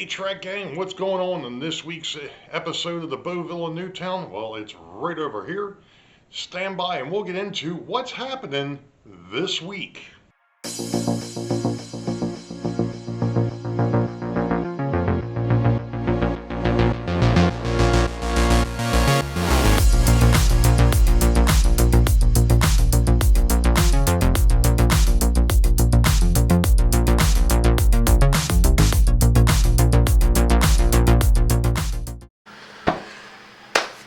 Hey Track Gang, what's going on in this week's episode of the Boeville in Newtown? Well, it's right over here. Stand by and we'll get into what's happening this week.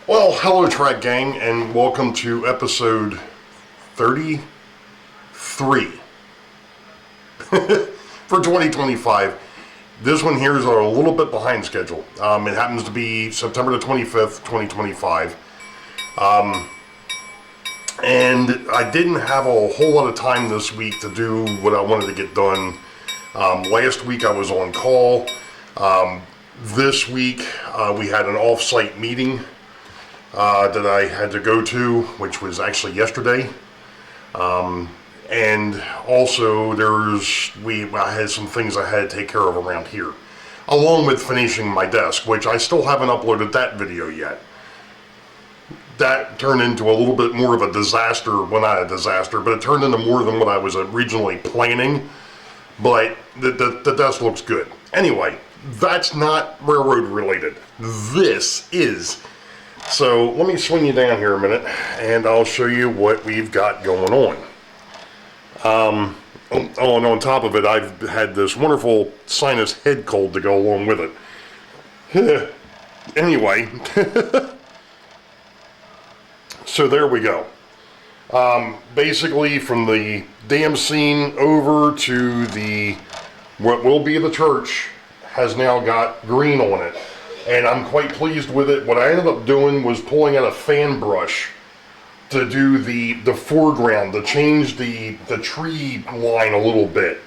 Well, hello Track Gang, and welcome to episode 33 for 2025. This one here is a little bit behind schedule. It happens to be September the 25th, 2025. And I didn't have a whole lot of time this week to do what I wanted to get done. Last week I was on call. This week we had an off-site meeting that I had to go to, which was actually yesterday. And also I had some things I had to take care of around here, along with finishing my desk, which I still haven't uploaded that video yet. That turned into a little bit more of a disaster, well, not a disaster, but it turned into more than what I was originally planning. But the desk looks good. Anyway, that's not railroad related. This is. So let me swing you down here a minute and I'll show you what we've got going on. Oh, and on top of it, I've had this wonderful sinus head cold to go along with it. Anyway, so there we go. Basically from the dam scene over to what will be the church has now got green on it. And I'm quite pleased with it. What I ended up doing was pulling out a fan brush to do the foreground, to change the tree line a little bit.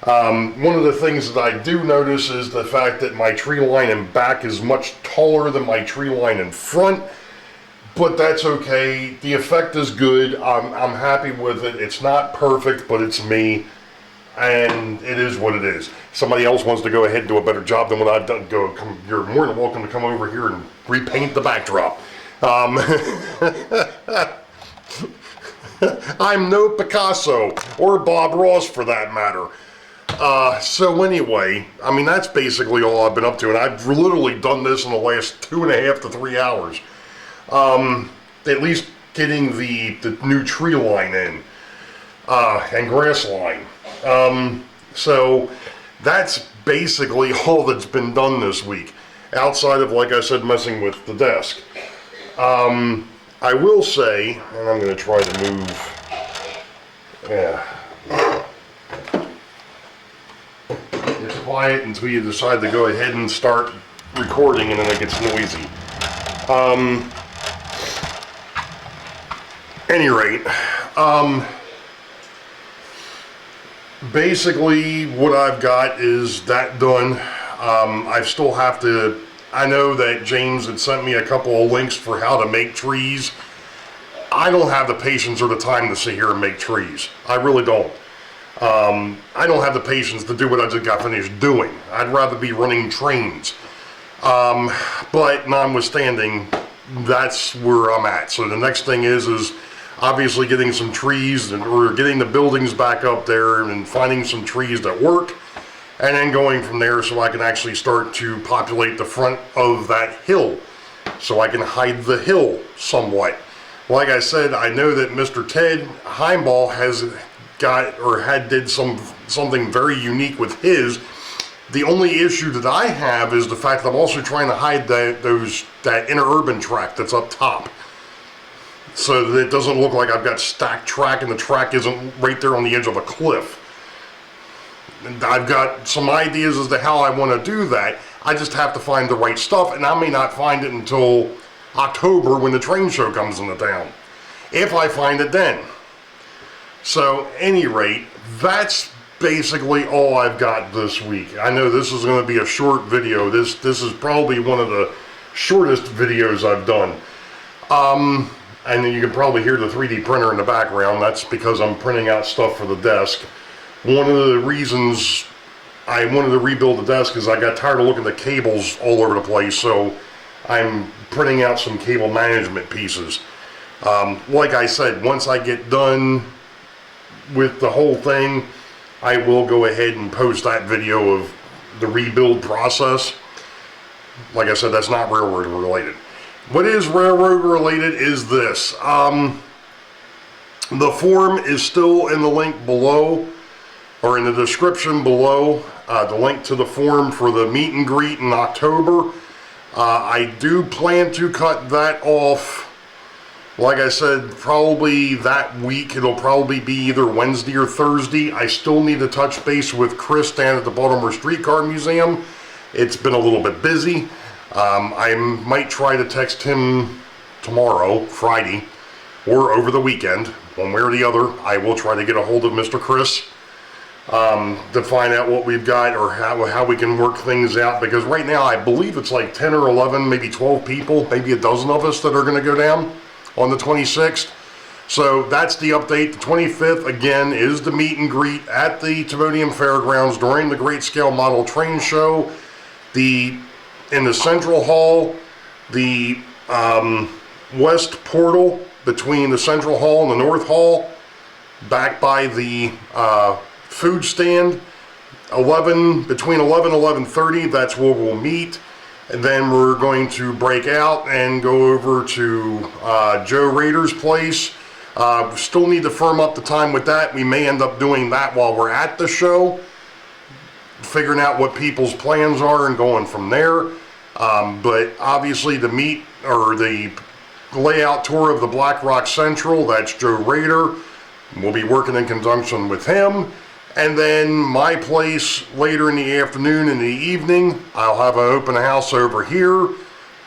One of the things that I do notice is the fact that my tree line in back is much taller than my tree line in front, but that's okay. The effect is good. I'm happy with it. It's not perfect, but it's me. And it is what it is. Somebody else wants to go ahead and do a better job than what I've done. You're more than welcome to come over here and repaint the backdrop. I'm no Picasso or Bob Ross for that matter. So anyway, I mean, that's basically all I've been up to, and I've literally done this in the last 2.5 to 3 hours. At least getting the new tree line in and grass line. So that's basically all that's been done this week, outside of, like I said, messing with the desk. I will say, and I'm going to try to move, it's quiet until you decide to go ahead and start recording, and then it gets noisy. Any rate, basically what I've got is that done. I still have to, I know that James had sent me a couple of links for how to make trees. I don't have the patience or the time to sit here and make trees. I really don't. I don't have the patience to do what I just got finished doing. I'd rather be running trains. But notwithstanding, that's where I'm at. So the next thing is obviously getting some trees, or getting the buildings back up there and finding some trees that work, and then going from there so I can actually start to populate the front of that hill so I can hide the hill somewhat. Like I said, I know that Mr. Ted Heimball has got, or did something very unique with his. The only issue that I have is the fact that I'm also trying to hide that interurban track that's up top, so that it doesn't look like I've got stacked track and the track isn't right there on the edge of a cliff. And I've got some ideas as to how I want to do that. I just have to find the right stuff, and I may not find it until October when the train show comes into town, if I find it then. So, any rate, that's basically all I've got this week. I know this is going to be a short video. This is probably one of the shortest videos I've done. And then you can probably hear the 3D printer in the background. That's because I'm printing out stuff for the desk. One of the reasons I wanted to rebuild the desk because I got tired of looking at the cables all over the place, so I'm printing out some cable management pieces. Like I said, once I get done with the whole thing, I will go ahead and post that video of the rebuild process. Like I said, that's not railroad related. What is railroad related is this. The form is still in the link below, or in the description below, the link to the form for the meet and greet in October. I do plan to cut that off, like I said, probably that week. It'll probably be either Wednesday or Thursday. I still need to touch base with Chris down at the Baltimore Streetcar Museum. It's been a little bit busy. I might try to text him tomorrow, Friday, or over the weekend, one way or the other. I will try to get a hold of Mr. Chris to find out what we've got, or how we can work things out, because right now I believe it's like 10 or 11, maybe 12 people, maybe a dozen of us that are going to go down on the 26th. So that's the update. The 25th, again, is the meet and greet at the Timonium Fairgrounds during the Great Scale Model Train Show. In the Central Hall, the West Portal between the Central Hall and the North Hall, back by the food stand, between 11 and 11:30, that's where we'll meet. And then we're going to break out and go over to Joe Rader's place. Still need to firm up the time with that. We may end up doing that while we're at the show, figuring out what people's plans are and going from there. But obviously the the layout tour of the Black Rock Central, that's Joe Rader. We'll be working in conjunction with him. And then my place later in the afternoon and the evening, I'll have an open house over here.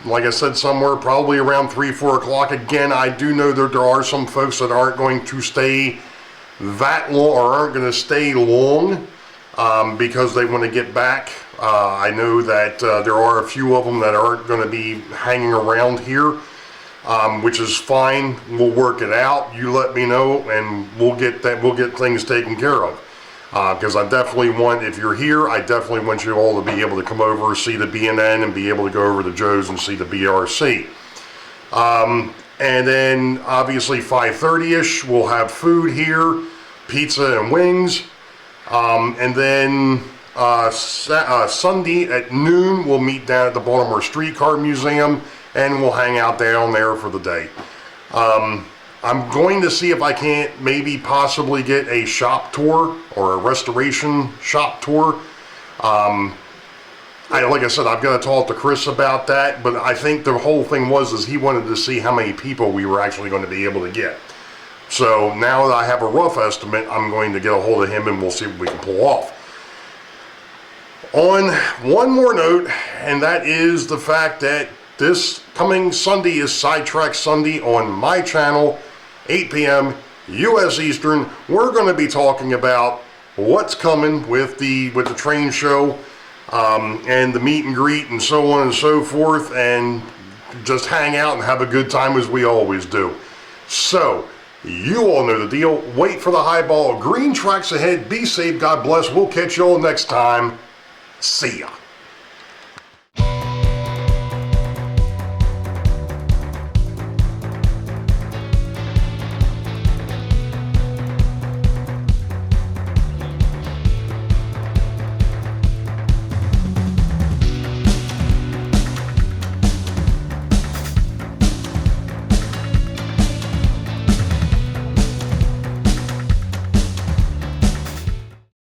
Like I said, somewhere probably around 3, 4 o'clock. Again, I do know that there are some folks that aren't going to stay that long, or aren't going to stay long, because they want to get back. I know that there are a few of them that aren't going to be hanging around here, which is fine. We'll work it out. You let me know, and we'll get things taken care of. Because I definitely want, if you're here, I definitely want you all to be able to come over, see the B&N, and be able to go over to Joe's and see the BRC. And then obviously 5:30ish, we'll have food here, pizza and wings. And then Sunday at noon, we'll meet down at the Baltimore Streetcar Museum, and we'll hang out down there for the day. I'm going to see if I can't maybe possibly get a shop tour, or a restoration shop tour. Like I said, I've got to talk to Chris about that, but I think the whole thing is he wanted to see how many people we were actually going to be able to get. So now that I have a rough estimate, I'm going to get a hold of him and we'll see what we can pull off. On one more note, and that is the fact that this coming Sunday is Sidetrack Sunday on my channel, 8 p.m. U.S. Eastern. We're going to be talking about what's coming with the train show, and the meet and greet and so on and so forth, and just hang out and have a good time as we always do. So, you all know the deal. Wait for the highball. Green tracks ahead. Be safe. God bless. We'll catch you all next time. See ya.